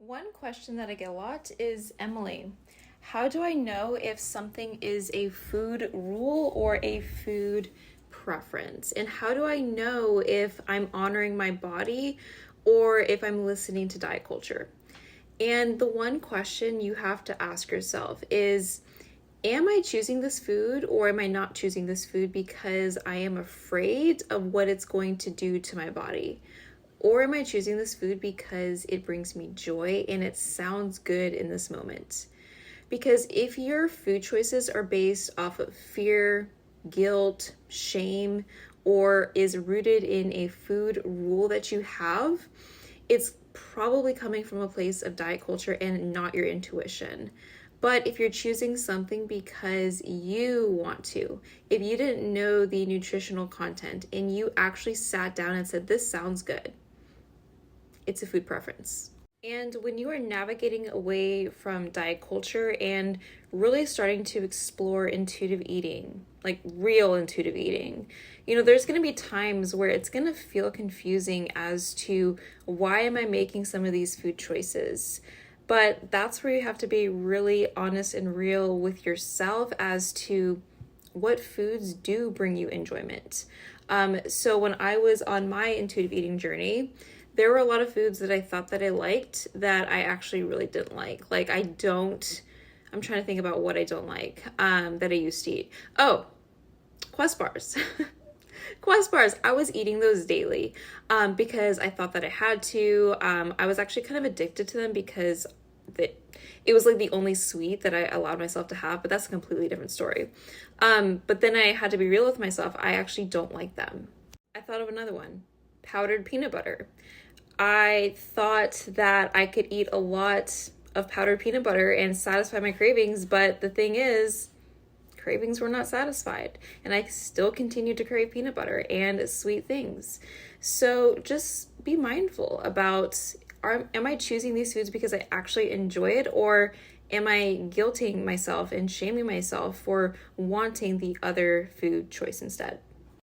One question that I get a lot is, Emily, how do I know if something is a food rule or a food preference? And how do I know if I'm honoring my body or if I'm listening to diet culture? And the one question you have to ask yourself is, am I choosing this food or am I not choosing this food because I am afraid of what it's going to do to my body? Or am I choosing this food because it brings me joy and it sounds good in this moment? Because if your food choices are based off of fear, guilt, shame, or is rooted in a food rule that you have, it's probably coming from a place of diet culture and not your intuition. But if you're choosing something because you want to, if you didn't know the nutritional content and you actually sat down and said, this sounds good, it's a food preference. And when you are navigating away from diet culture and really starting to explore intuitive eating, like real intuitive eating, there's going to be times where it's going to feel confusing as to why am I making some of these food choices? But that's where you have to be really honest and real with yourself as to what foods do bring you enjoyment. So when I was on my intuitive eating journey, there were a lot of foods that I thought that I liked that I actually really didn't like. I'm trying to think about what I don't like that I used to eat. Oh, Quest bars. Quest bars. I was eating those daily because I thought that I had to. I was actually kind of addicted to them because it was like the only sweet that I allowed myself to have, but that's a completely different story. But then I had to be real with myself. I actually don't like them. I thought of another one, powdered peanut butter. I thought that I could eat a lot of powdered peanut butter and satisfy my cravings, but the thing is, cravings were not satisfied, and I still continue to crave peanut butter and sweet things. So just be mindful about, am I choosing these foods because I actually enjoy it, or am I guilting myself and shaming myself for wanting the other food choice instead?